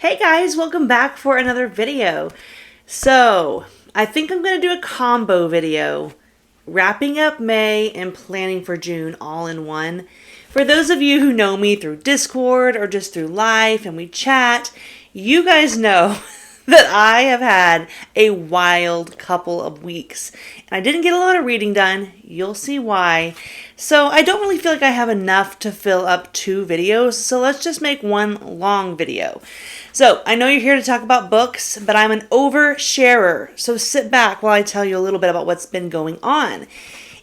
Hey guys, welcome back for another video. So, I think I'm going to do a combo video, wrapping up May and planning for June all in one. For those of you who know me through Discord or just through life and we chat, you guys know that I have had a wild couple of weeks. And I didn't get a lot of reading done. You'll see why. So I don't really feel like I have enough to fill up 2 videos. So let's just make one long video. So I know you're here to talk about books, but I'm an oversharer. So sit back while I tell you a little bit about what's been going on.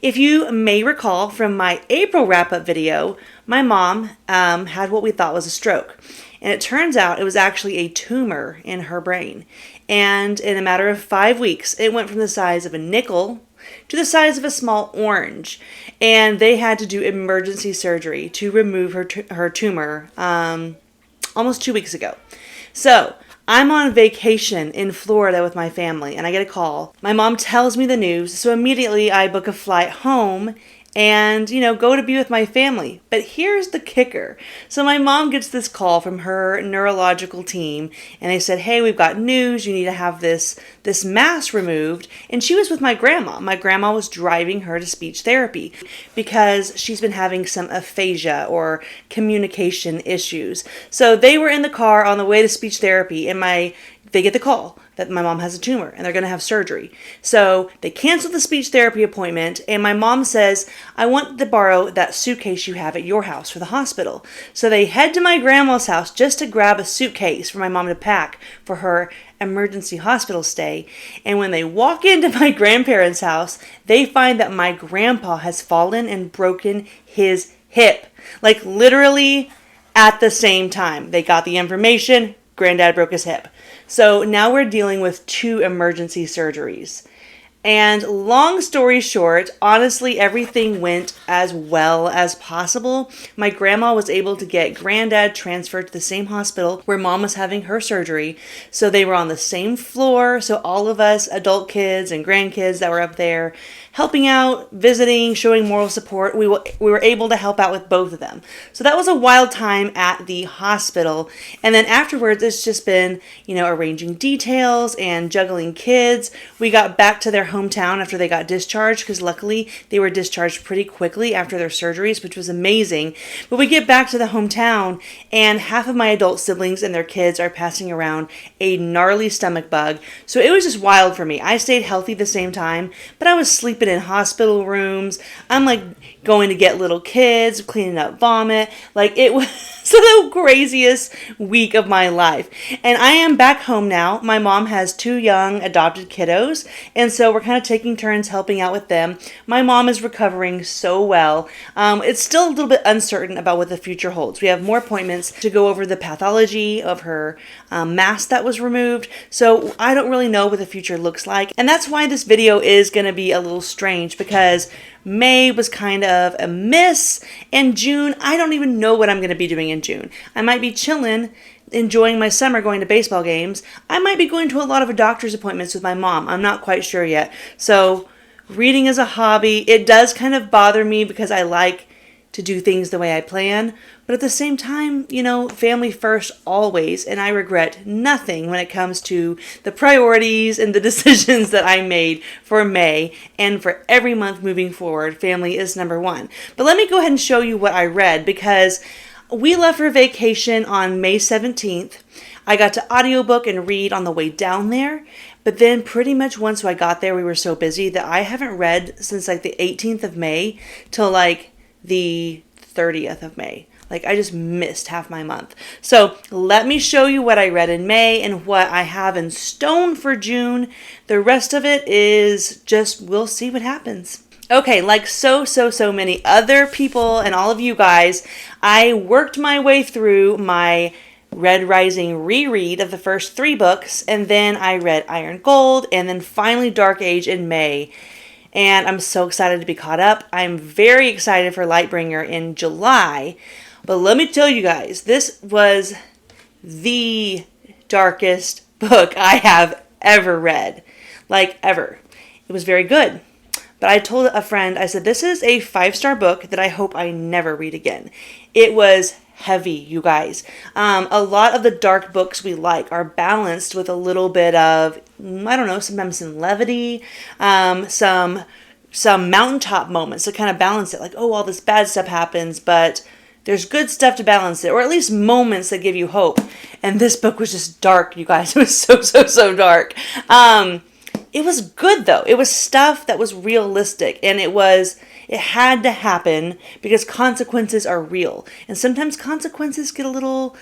If you may recall from my April wrap-up video, my mom had what we thought was a stroke. And it turns out it was actually a tumor in her brain. And in a matter of 5 weeks, it went from the size of a nickel to the size of a small orange. And they had to do emergency surgery to remove her tumor almost 2 weeks ago. So I'm on vacation in Florida with my family, and I get a call. My mom tells me the news, so immediately I book a flight home and, go to be with my family. But here's the kicker. So my mom gets this call from her neurological team, and they said, hey, we've got news. You need to have this mass removed. And she was with my grandma. My grandma was driving her to speech therapy because she's been having some aphasia or communication issues. So they were in the car on the way to speech therapy, and they get the call that my mom has a tumor and they're going to have surgery. So they cancel the speech therapy appointment, and my mom says, I want to borrow that suitcase you have at your house for the hospital. So they head to my grandma's house just to grab a suitcase for my mom to pack for her emergency hospital stay. And when they walk into my grandparents' house, they find that my grandpa has fallen and broken his hip. Like literally at the same time. They got the information, granddad broke his hip. So now we're dealing with 2 emergency surgeries. And long story short, honestly, everything went as well as possible. My grandma was able to get granddad transferred to the same hospital where mom was having her surgery. So they were on the same floor. So all of us adult kids and grandkids that were up there helping out, visiting, showing moral support, we were able to help out with both of them. So that was a wild time at the hospital. And then afterwards, it's just been, arranging details and juggling kids. We got back to their hometown after they got discharged, because luckily they were discharged pretty quickly after their surgeries, which was amazing. But we get back to the hometown, and half of my adult siblings and their kids are passing around a gnarly stomach bug. So it was just wild for me. I stayed healthy the same time, but I was sleeping in hospital rooms. I'm going to get little kids, cleaning up vomit. It was the craziest week of my life. And I am back home now. My mom has 2 young adopted kiddos, and so we're kind of taking turns helping out with them. My mom is recovering so well. It's still a little bit uncertain about what the future holds. We have more appointments to go over the pathology of her mass that was removed, so I don't really know what the future looks like. And that's why this video is going to be a little strange, because May was kind of a miss, and June, I don't even know what I'm going to be doing in June. I might be chilling, enjoying my summer, going to baseball games. I might be going to a lot of doctor's appointments with my mom. I'm not quite sure yet. So reading is a hobby. It does kind of bother me because I like to do things the way I plan. But at the same time, family first always. And I regret nothing when it comes to the priorities and the decisions that I made for May and for every month moving forward. Family is number 1. But let me go ahead and show you what I read, because we left for vacation on May 17th. I got to audiobook and read on the way down there. But then pretty much once I got there, we were so busy that I haven't read since the 18th of May till the 30th of May. I just missed half my month. So let me show you what I read in May and what I have in stone for June. The rest of it is just, we'll see what happens. Okay, like so many other people and all of you guys, I worked my way through my Red Rising reread of the first 3 books, and then I read Iron Gold, and then finally Dark Age in May. And I'm so excited to be caught up. I'm very excited for Lightbringer in July. But let me tell you guys, this was the darkest book I have ever read. Ever. It was very good. But I told a friend, I said, this is a 5-star book that I hope I never read again. It was heavy, you guys. A lot of the dark books we like are balanced with a little bit of, I don't know, sometimes some levity, some mountaintop moments to kind of balance it. Like, oh, all this bad stuff happens, but there's good stuff to balance it, or at least moments that give you hope. And this book was just dark, you guys. It was so dark. It was good though. It was stuff that was realistic, and it had to happen because consequences are real. And sometimes consequences get a little,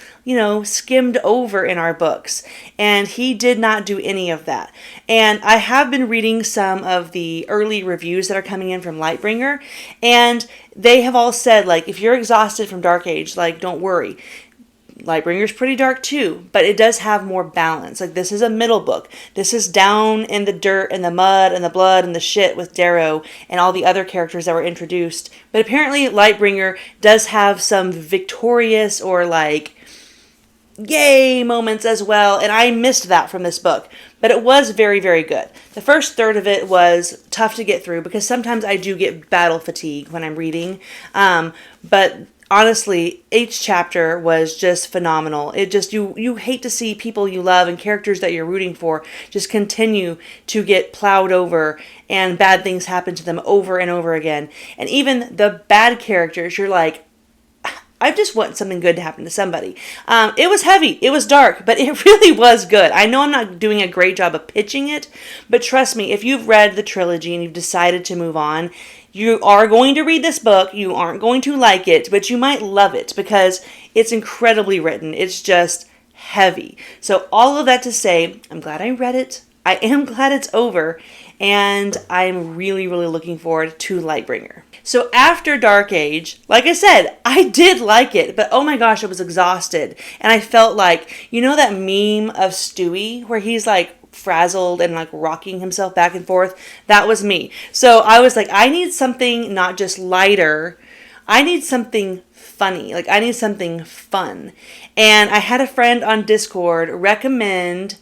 skimmed over in our books. And he did not do any of that. And I have been reading some of the early reviews that are coming in from Lightbringer, and they have all said, like, if you're exhausted from Dark Age, like, don't worry. Lightbringer's pretty dark too, but it does have more balance. Like, this is a middle book. This is down in the dirt and the mud and the blood and the shit with Darrow and all the other characters that were introduced. But apparently Lightbringer does have some victorious or like yay moments as well, and I missed that from this book. But it was very, very good. The first third of it was tough to get through because sometimes I do get battle fatigue when I'm reading. But honestly, each chapter was just phenomenal. It just, you hate to see people you love and characters that you're rooting for just continue to get plowed over and bad things happen to them over and over again. And even the bad characters, you're like, I just want something good to happen to somebody. It was heavy, it was dark, but it really was good. I know I'm not doing a great job of pitching it, but trust me, if you've read the trilogy and you've decided to move on, you are going to read this book. You aren't going to like it, but you might love it because it's incredibly written. It's just heavy. So all of that to say, I'm glad I read it. I am glad it's over, and I'm really, really looking forward to Lightbringer. So after Dark Age, like I said, I did like it, but oh my gosh, I was exhausted. And I felt like, that meme of Stewie where he's like frazzled and like rocking himself back and forth? That was me. So I was like, I need something not just lighter. I need something funny. Like, I need something fun. And I had a friend on Discord recommend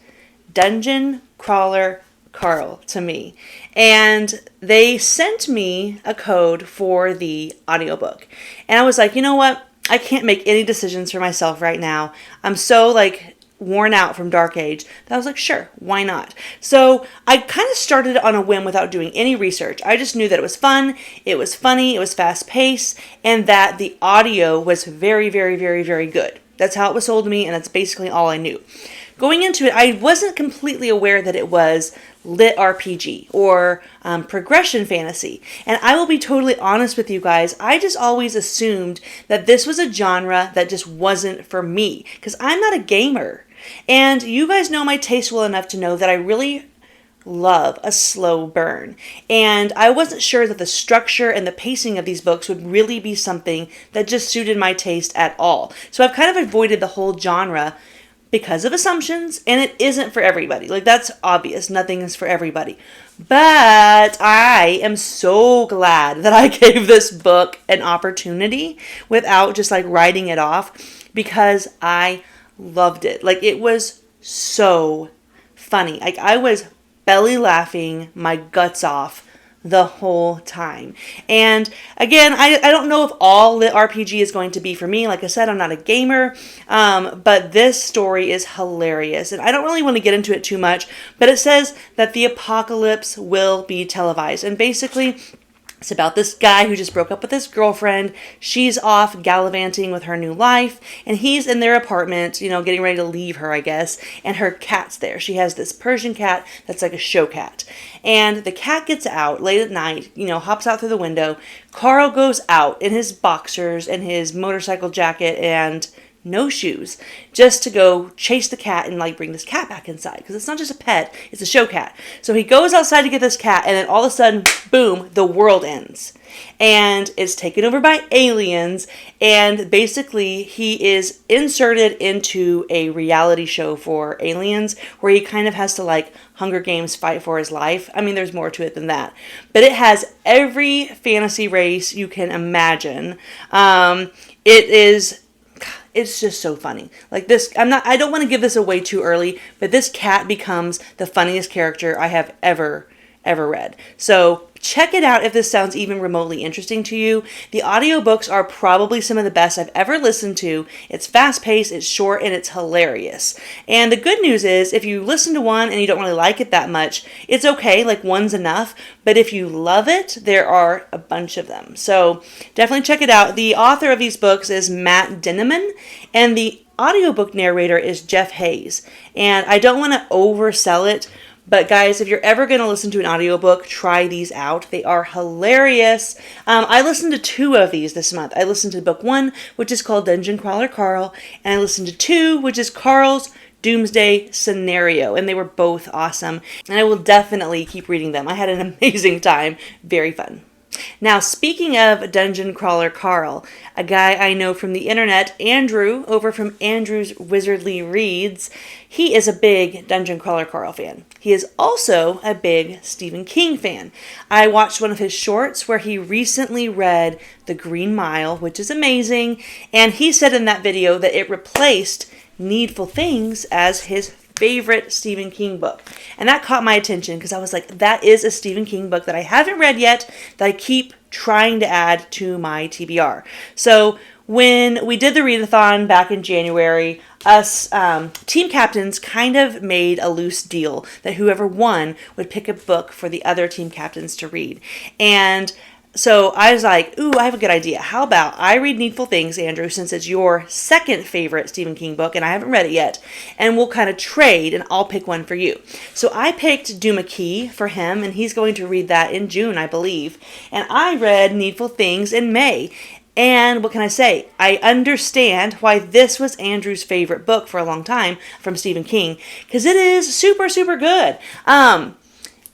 Dungeon Crawler Carl to me, and they sent me a code for the audiobook, and I was like, you know what, I can't make any decisions for myself right now. I'm so like worn out from Dark Age that I was like, sure, why not? So I kind of started on a whim without doing any research. I just knew that it was fun, it was funny, it was fast paced, and that the audio was very, very, very, very good. That's how it was sold to me, and that's basically all I knew. Going into it, I wasn't completely aware that it was lit RPG or progression fantasy. And I will be totally honest with you guys, I just always assumed that this was a genre that just wasn't for me, because I'm not a gamer. And you guys know my taste well enough to know that I really love a slow burn. And I wasn't sure that the structure and the pacing of these books would really be something that just suited my taste at all. So I've kind of avoided the whole genre because of assumptions, and it isn't for everybody. Like, that's obvious. Nothing is for everybody. But I am so glad that I gave this book an opportunity without just like writing it off, because I loved it. Like, it was so funny. Like, I was belly laughing my guts off the whole time. And again, I don't know if all lit RPG is going to be for me. Like I said, I'm not a gamer, but this story is hilarious. And I don't really want to get into it too much, but it says that the apocalypse will be televised. And basically, it's about this guy who just broke up with his girlfriend. She's off gallivanting with her new life, and he's in their apartment, getting ready to leave her, I guess, and her cat's there. She has this Persian cat that's like a show cat. And the cat gets out late at night, hops out through the window. Carl goes out in his boxers and his motorcycle jacket and no shoes, just to go chase the cat and like bring this cat back inside, because it's not just a pet, it's a show cat. So he goes outside to get this cat, and then all of a sudden, boom, the world ends, and it's taken over by aliens. And basically he is inserted into a reality show for aliens where he kind of has to like Hunger Games fight for his life. I mean, there's more to it than that, but it has every fantasy race you can imagine. It's just so funny. Like this, I don't want to give this away too early, but this cat becomes the funniest character I have ever read. So Check it out if this sounds even remotely interesting to you. The audiobooks are probably some of the best I've ever listened to. It's fast-paced, it's short, and it's hilarious. And the good news is, if you listen to one and you don't really like it that much, it's okay, like one's enough. But if you love it, there are a bunch of them. So definitely check it out. The author of these books is Matt Dinniman, and the audiobook narrator is Jeff Hayes. And I don't want to oversell it, but guys, if you're ever going to listen to an audiobook, try these out. They are hilarious. I listened to 2 of these this month. I listened to book 1, which is called Dungeon Crawler Carl, and I listened to 2, which is Carl's Doomsday Scenario, and they were both awesome, and I will definitely keep reading them. I had an amazing time. Very fun. Now, speaking of Dungeon Crawler Carl, a guy I know from the internet, Andrew, over from Andrew's Wizardly Reads, he is a big Dungeon Crawler Carl fan. He is also a big Stephen King fan. I watched one of his shorts where he recently read The Green Mile, which is amazing, and he said in that video that it replaced Needful Things as his favorite Stephen King book. And that caught my attention because I was like, that is a Stephen King book that I haven't read yet that I keep trying to add to my TBR. So when we did the readathon back in January, us team captains kind of made a loose deal that whoever won would pick a book for the other team captains to read. And so I was like, ooh, I have a good idea. How about I read Needful Things, Andrew, since it's your second favorite Stephen King book, and I haven't read it yet, and we'll kind of trade, and I'll pick one for you. So I picked Duma Key for him, and he's going to read that in June, I believe. And I read Needful Things in May. And what can I say? I understand why this was Andrew's favorite book for a long time from Stephen King, because it is super, super good.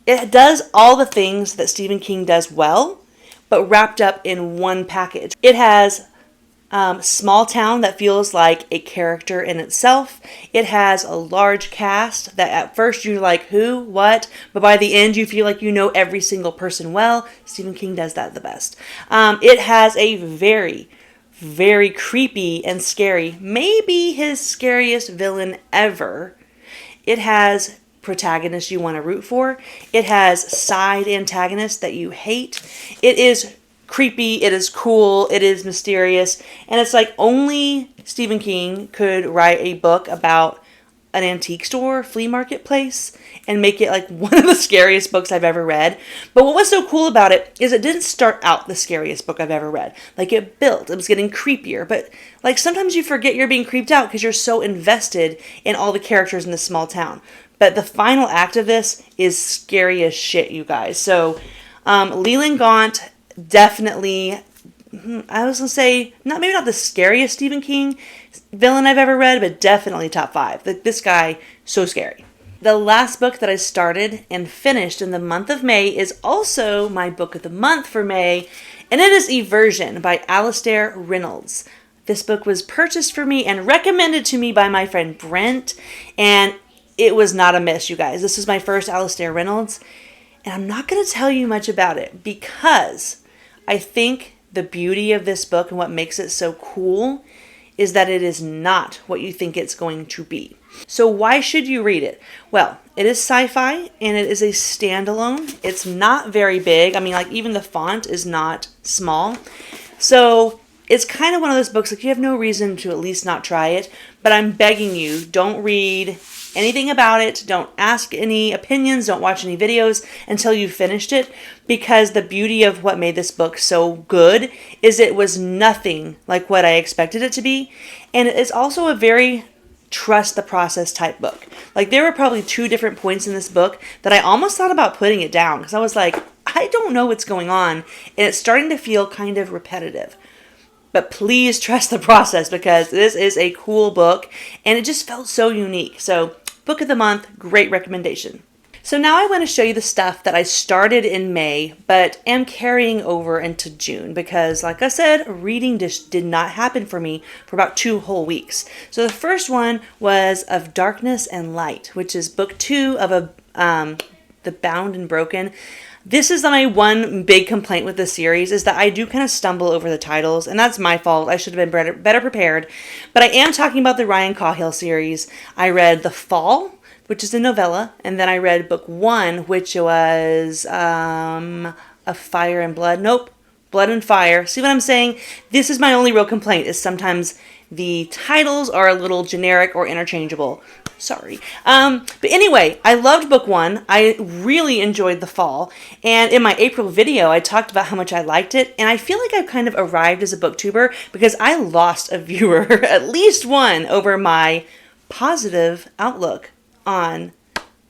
It does all the things that Stephen King does well, but wrapped up in one package. It has small town that feels like a character in itself. It has a large cast that at first you're like, who, what? But by the end you feel like you know every single person well. Stephen King does that the best. It has a very, very creepy and scary, maybe his scariest villain ever. It has protagonist you want to root for. It has side antagonists that you hate. It is creepy, it is cool, it is mysterious, and it's like only Stephen King could write a book about an antique store, flea market place, and make it like one of the scariest books I've ever read. But what was so cool about it is it didn't start out the scariest book I've ever read. Like it built, it was getting creepier, but like sometimes you forget you're being creeped out because you're so invested in all the characters in this small town. But the final act of this is scary as shit, you guys. So, Leland Gaunt, definitely, I was going to say, maybe not the scariest Stephen King villain I've ever read, but definitely top 5. This guy, so scary. The last book that I started and finished in the month of May is also my book of the month for May, and it is Eversion by Alastair Reynolds. This book was purchased for me and recommended to me by my friend Brent, and it was not a miss, you guys. This is my first Alastair Reynolds, and I'm not going to tell you much about it because I think the beauty of this book and what makes it so cool is that it is not what you think it's going to be. So why should you read it? Well, it is sci-fi and it is a standalone. It's not very big. I mean, like even the font is not small. So it's kind of one of those books, like you have no reason to at least not try it, but I'm begging you, don't read anything about it, don't ask any opinions, don't watch any videos until you've finished it, because the beauty of what made this book so good is it was nothing like what I expected it to be, and it's also a very trust the process type book. Like there were probably 2 different points in this book that I almost thought about putting it down, because I was like, I don't know what's going on, and it's starting to feel kind of repetitive. But please trust the process because this is a cool book and it just felt so unique. So, book of the month, great recommendation. So now I want to show you the stuff that I started in May but am carrying over into June because, like I said, reading just did not happen for me for about 2 whole weeks. So the first one was Of Darkness and Light, which is book 2 of The Bound and Broken. This is my one big complaint with the series is that I do kind of stumble over the titles, and that's my fault. I should have been better prepared. But I am talking about the Ryan Cahill series. I read The Fall, which is a novella, and then I read book 1, which was of fire and blood. Nope, blood and fire. See what I'm saying? This is my only real complaint, is sometimes the titles are a little generic or interchangeable. Sorry. But anyway, I loved book 1. I really enjoyed The Fall. And in my April video, I talked about how much I liked it. And I feel like I've kind of arrived as a booktuber because I lost a viewer, at least one, over my positive outlook on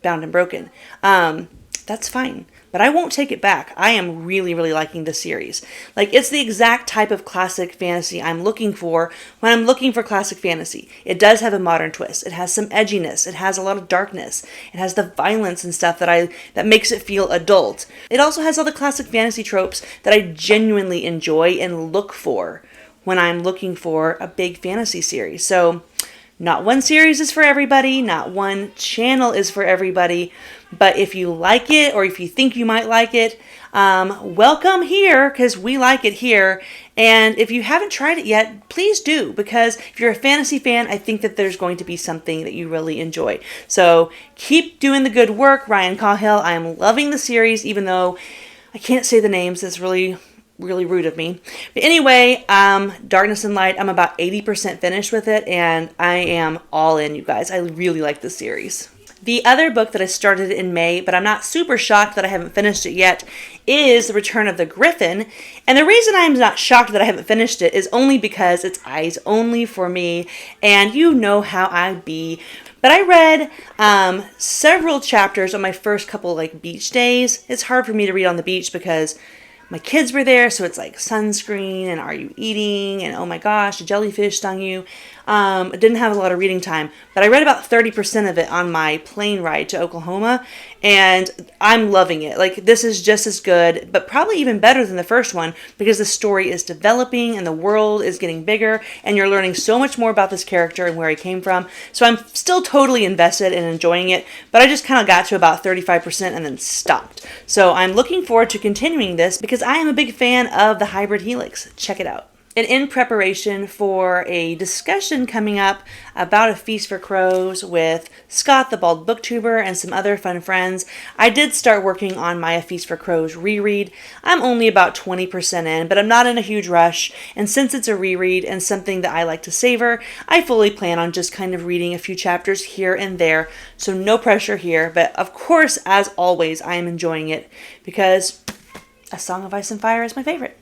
Bound and Broken. That's fine. But I won't take it back. I am really, really liking this series. Like, it's the exact type of classic fantasy I'm looking for when I'm looking for classic fantasy. It does have a modern twist. It has some edginess. It has a lot of darkness. It has the violence and stuff that makes it feel adult. It also has all the classic fantasy tropes that I genuinely enjoy and look for when I'm looking for a big fantasy series. So, not one series is for everybody. Not one channel is for everybody. But if you like it, or if you think you might like it, welcome here, because we like it here. And if you haven't tried it yet, please do, because if you're a fantasy fan, I think that there's going to be something that you really enjoy. So keep doing the good work, Ryan Cahill. I am loving the series, even though I can't say the names. It's really rude of me. But anyway, Darkness and Light, I'm about 80% finished with it, and I am all in, you guys. I really like this series. The other book that I started in May, but I'm not super shocked that I haven't finished it yet, is The Return of the Griffin. And the reason I'm not shocked that I haven't finished it is only because it's eyes only for me, and you know how I be. But I read several chapters on my first couple beach days. It's hard for me to read on the beach because my kids were there, so it's like sunscreen and are you eating and oh my gosh, a jellyfish stung you. I didn't have a lot of reading time, but I read about 30% of it on my plane ride to Oklahoma, and I'm loving it. Like, this is just as good, but probably even better than the first one because the story is developing and the world is getting bigger and you're learning so much more about this character and where he came from. So I'm still totally invested and enjoying it, but I just kind of got to about 35% and then stopped. So I'm looking forward to continuing this because I am a big fan of the hybrid helix. Check it out. And in preparation for a discussion coming up about A Feast for Crows with Scott, the Bald Booktuber, and some other fun friends, I did start working on my A Feast for Crows reread. I'm only about 20% in, but I'm not in a huge rush. And since it's a reread and something that I like to savor, I fully plan on just kind of reading a few chapters here and there. So no pressure here, but of course, as always, I am enjoying it because A Song of Ice and Fire is my favorite.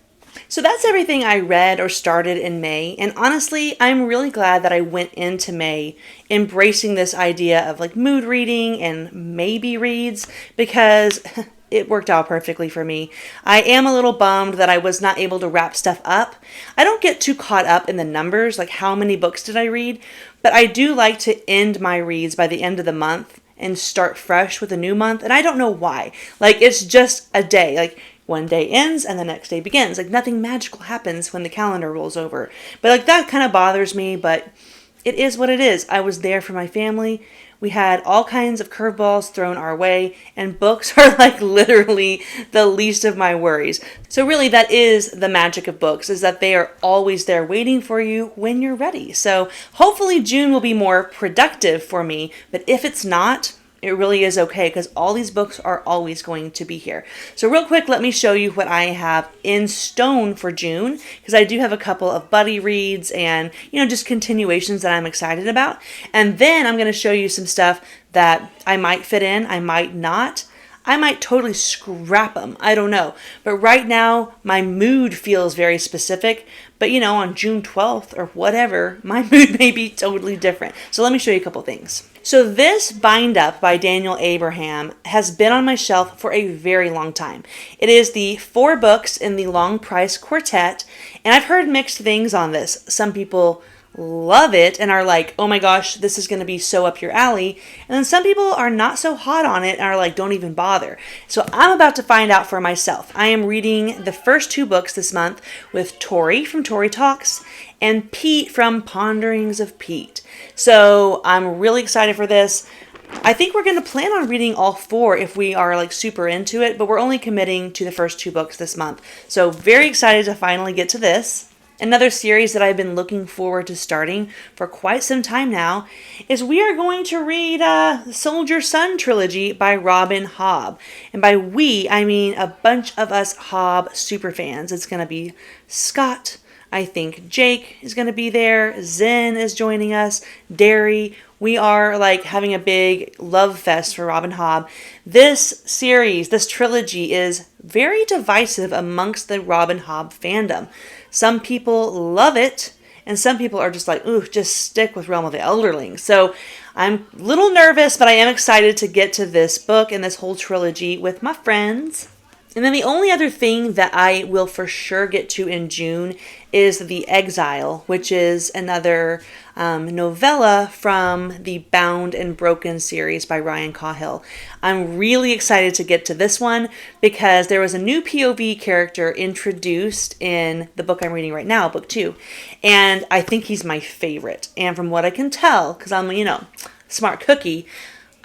So that's everything I read or started in May, and honestly, I'm really glad that I went into May embracing this idea of mood reading and maybe reads because it worked out perfectly for me. I am a little bummed that I was not able to wrap stuff up. I don't get too caught up in the numbers, like how many books did I read, but I do like to end my reads by the end of the month and start fresh with a new month, and I don't know why. It's just a day. One day ends and the next day begins. Nothing magical happens when the calendar rolls over. But that kind of bothers me, but it is what it is. I was there for my family. We had all kinds of curveballs thrown our way, and books are literally the least of my worries. So really that is the magic of books, is that they are always there waiting for you when you're ready. So hopefully June will be more productive for me, but if it's not, it really is okay because all these books are always going to be here. So real quick, let me show you what I have in stone for June because I do have a couple of buddy reads and, just continuations that I'm excited about. And then I'm going to show you some stuff that I might fit in, I might not. I might totally scrap them. I don't know. But right now, my mood feels very specific. But, on June 12th or whatever, my mood may be totally different. So let me show you a couple things. So this Bind Up by Daniel Abraham has been on my shelf for a very long time. It is the 4 books in the Long Price Quartet. And I've heard mixed things on this. Some people love it and are like, oh my gosh, this is going to be so up your alley. And then some people are not so hot on it and are like, don't even bother. So I'm about to find out for myself. I am reading the first 2 books this month with Tori from Tori Talks and Pete from Ponderings of Pete. So I'm really excited for this. I think we're going to plan on reading all 4 if we are super into it, but we're only committing to the first 2 books this month. So very excited to finally get to this. Another series that I've been looking forward to starting for quite some time now is we are going to read the Soldier Son trilogy by Robin Hobb. And by we, I mean a bunch of us Hobb superfans. It's going to be Scott, I think Jake is going to be there, Zen is joining us, Derry. We are like having a big love fest for Robin Hobb. This series, this trilogy is very divisive amongst the Robin Hobb fandom. Some people love it, and some people are just like, ooh, just stick with Realm of the Elderling. So I'm a little nervous, but I am excited to get to this book and this whole trilogy with my friends. And then the only other thing that I will for sure get to in June is The Exile, which is another novella from the Bound and Broken series by Ryan Cahill. I'm really excited to get to this one because there was a new POV character introduced in the book I'm reading right now, book 2. And I think he's my favorite. And from what I can tell, because I'm, smart cookie,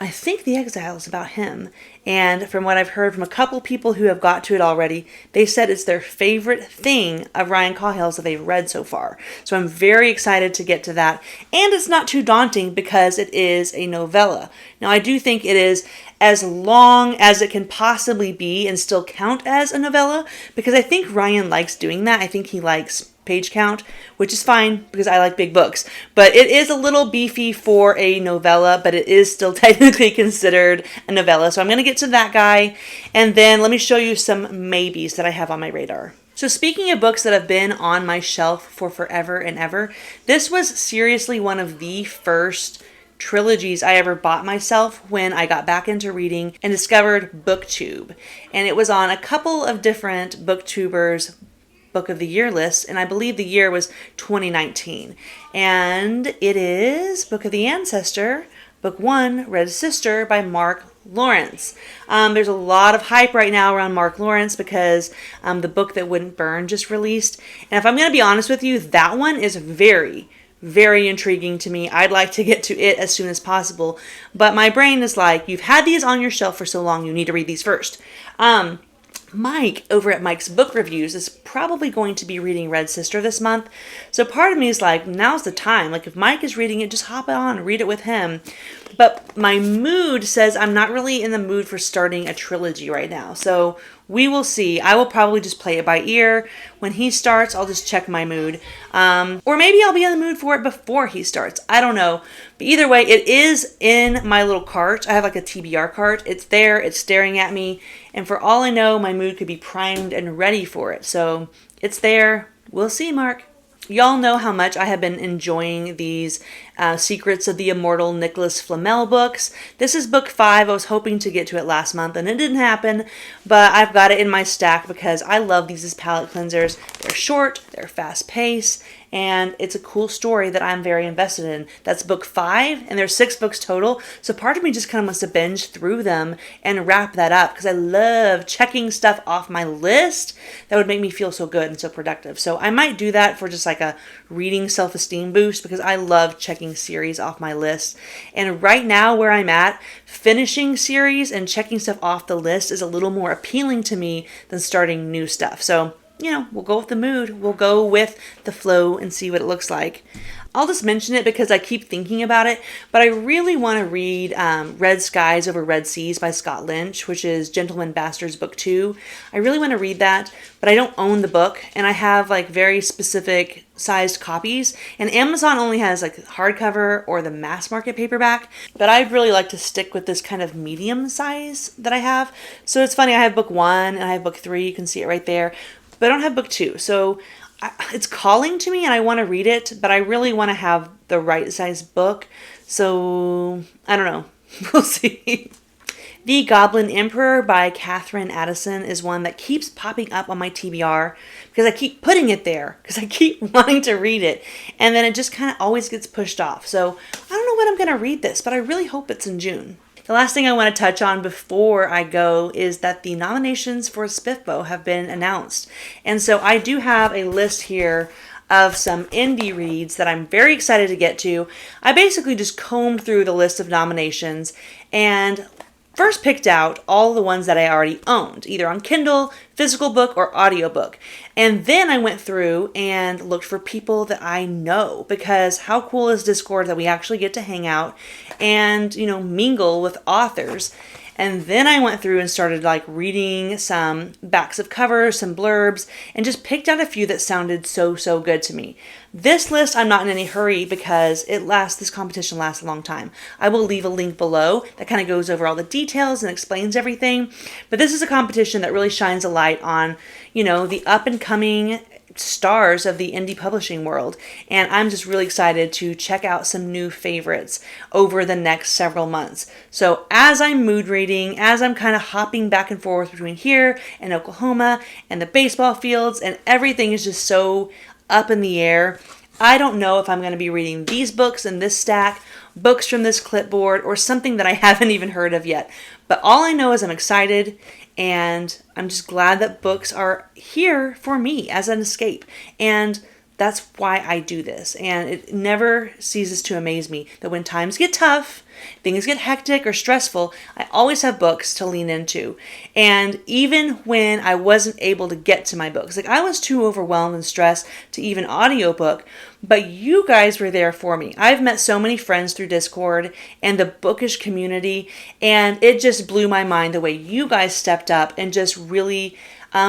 I think The Exile is about him. And from what I've heard from a couple people who have got to it already, they said it's their favorite thing of Ryan Cahill's that they've read so far. So I'm very excited to get to that. And it's not too daunting because it is a novella. Now, I do think it is as long as it can possibly be and still count as a novella, because I think Ryan likes doing that. I think he likes page count, which is fine because I like big books. But it is a little beefy for a novella, but it is still technically considered a novella. So I'm going to get to that guy. And then let me show you some maybes that I have on my radar. So speaking of books that have been on my shelf for forever and ever, this was seriously one of the first trilogies I ever bought myself when I got back into reading and discovered BookTube. And it was on a couple of different BookTubers' Book of the Year lists, and I believe the year was 2019. And it is Book of the Ancestor, Book 1, Red Sister by Mark Lawrence. There's a lot of hype right now around Mark Lawrence because the book that wouldn't burn just released. And if I'm going to be honest with you, that one is very intriguing to me. I'd like to get to it as soon as possible. But my brain is like, you've had these on your shelf for so long, you need to read these first. Mike over at Mike's Book Reviews is probably going to be reading Red Sister this month. So part of me is like, now's the time. Like if Mike is reading it, just hop on and read it with him. But my mood says I'm not really in the mood for starting a trilogy right now. So we will see. I will probably just play it by ear. When he starts, I'll just check my mood. Or maybe I'll be in the mood for it before he starts. I don't know. But either way, it is in my little cart. I have like a TBR cart. It's there. It's staring at me. And for all I know, my mood could be primed and ready for it. So it's there. We'll see, Mark. Y'all know how much I have been enjoying these Secrets of the Immortal Nicholas Flamel books. This is book 5. I was hoping to get to it last month and it didn't happen, but I've got it in my stack because I love these as palette cleansers. They're short, they're fast paced, and it's a cool story that I'm very invested in. That's book 5, and there's 6 books total, so part of me just kind of wants to binge through them and wrap that up because I love checking stuff off my list that would make me feel so good and so productive. So I might do that for just like a reading self-esteem boost because I love checking series off my list. And right now where I'm at, finishing series and checking stuff off the list is a little more appealing to me than starting new stuff. So we'll go with the mood. We'll go with the flow and see what it looks like. I'll just mention it because I keep thinking about it, but I really want to read Red Skies Over Red Seas by Scott Lynch, which is Gentleman Bastards Book 2. I really want to read that, but I don't own the book, and I have like very specific sized copies, and Amazon only has like hardcover or the mass market paperback, but I'd really like to stick with this kind of medium size that I have. So it's funny, I have book 1 and I have book 3, you can see it right there, but I don't have book 2. So it's calling to me and I want to read it, but I really want to have the right size book. So I don't know. We'll see. The Goblin Emperor by Catherine Addison is one that keeps popping up on my TBR because I keep putting it there because I keep wanting to read it. And then it just kind of always gets pushed off. So I don't know when I'm going to read this, but I really hope it's in June. The last thing I want to touch on before I go is that the nominations for SPIFBO have been announced. And so I do have a list here of some indie reads that I'm very excited to get to. I basically just combed through the list of nominations, and first picked out all the ones that I already owned, either on Kindle, physical book, or audiobook. And then I went through and looked for people that I know, because how cool is Discord that we actually get to hang out and, mingle with authors. And then I went through and started reading some backs of covers, some blurbs, and just picked out a few that sounded so good to me. This list, I'm not in any hurry because this competition lasts a long time. I will leave a link below that kind of goes over all the details and explains everything. But this is a competition that really shines a light on, the up and coming stars of the indie publishing world, and I'm just really excited to check out some new favorites over the next several months. So as I'm mood reading, as I'm kind of hopping back and forth between here and Oklahoma and the baseball fields, and everything is just so up in the air, I don't know if I'm going to be reading these books in this stack, books from this clipboard, or something that I haven't even heard of yet. But all I know is I'm excited, and I'm just glad that books are here for me as an escape. And that's why I do this. And it never ceases to amaze me that when times get tough, things get hectic or stressful, I always have books to lean into. And even when I wasn't able to get to my books, I was too overwhelmed and stressed to even audiobook, but you guys were there for me. I've met so many friends through Discord and the bookish community, and it just blew my mind the way you guys stepped up and just really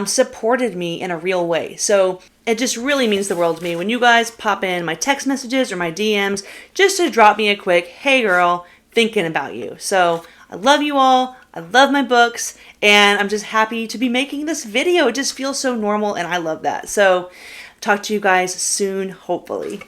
supported me in a real way. So it just really means the world to me when you guys pop in my text messages or my DMs just to drop me a quick, hey girl, thinking about you. So I love you all. I love my books, and I'm just happy to be making this video. It just feels so normal, and I love that. So talk to you guys soon, hopefully.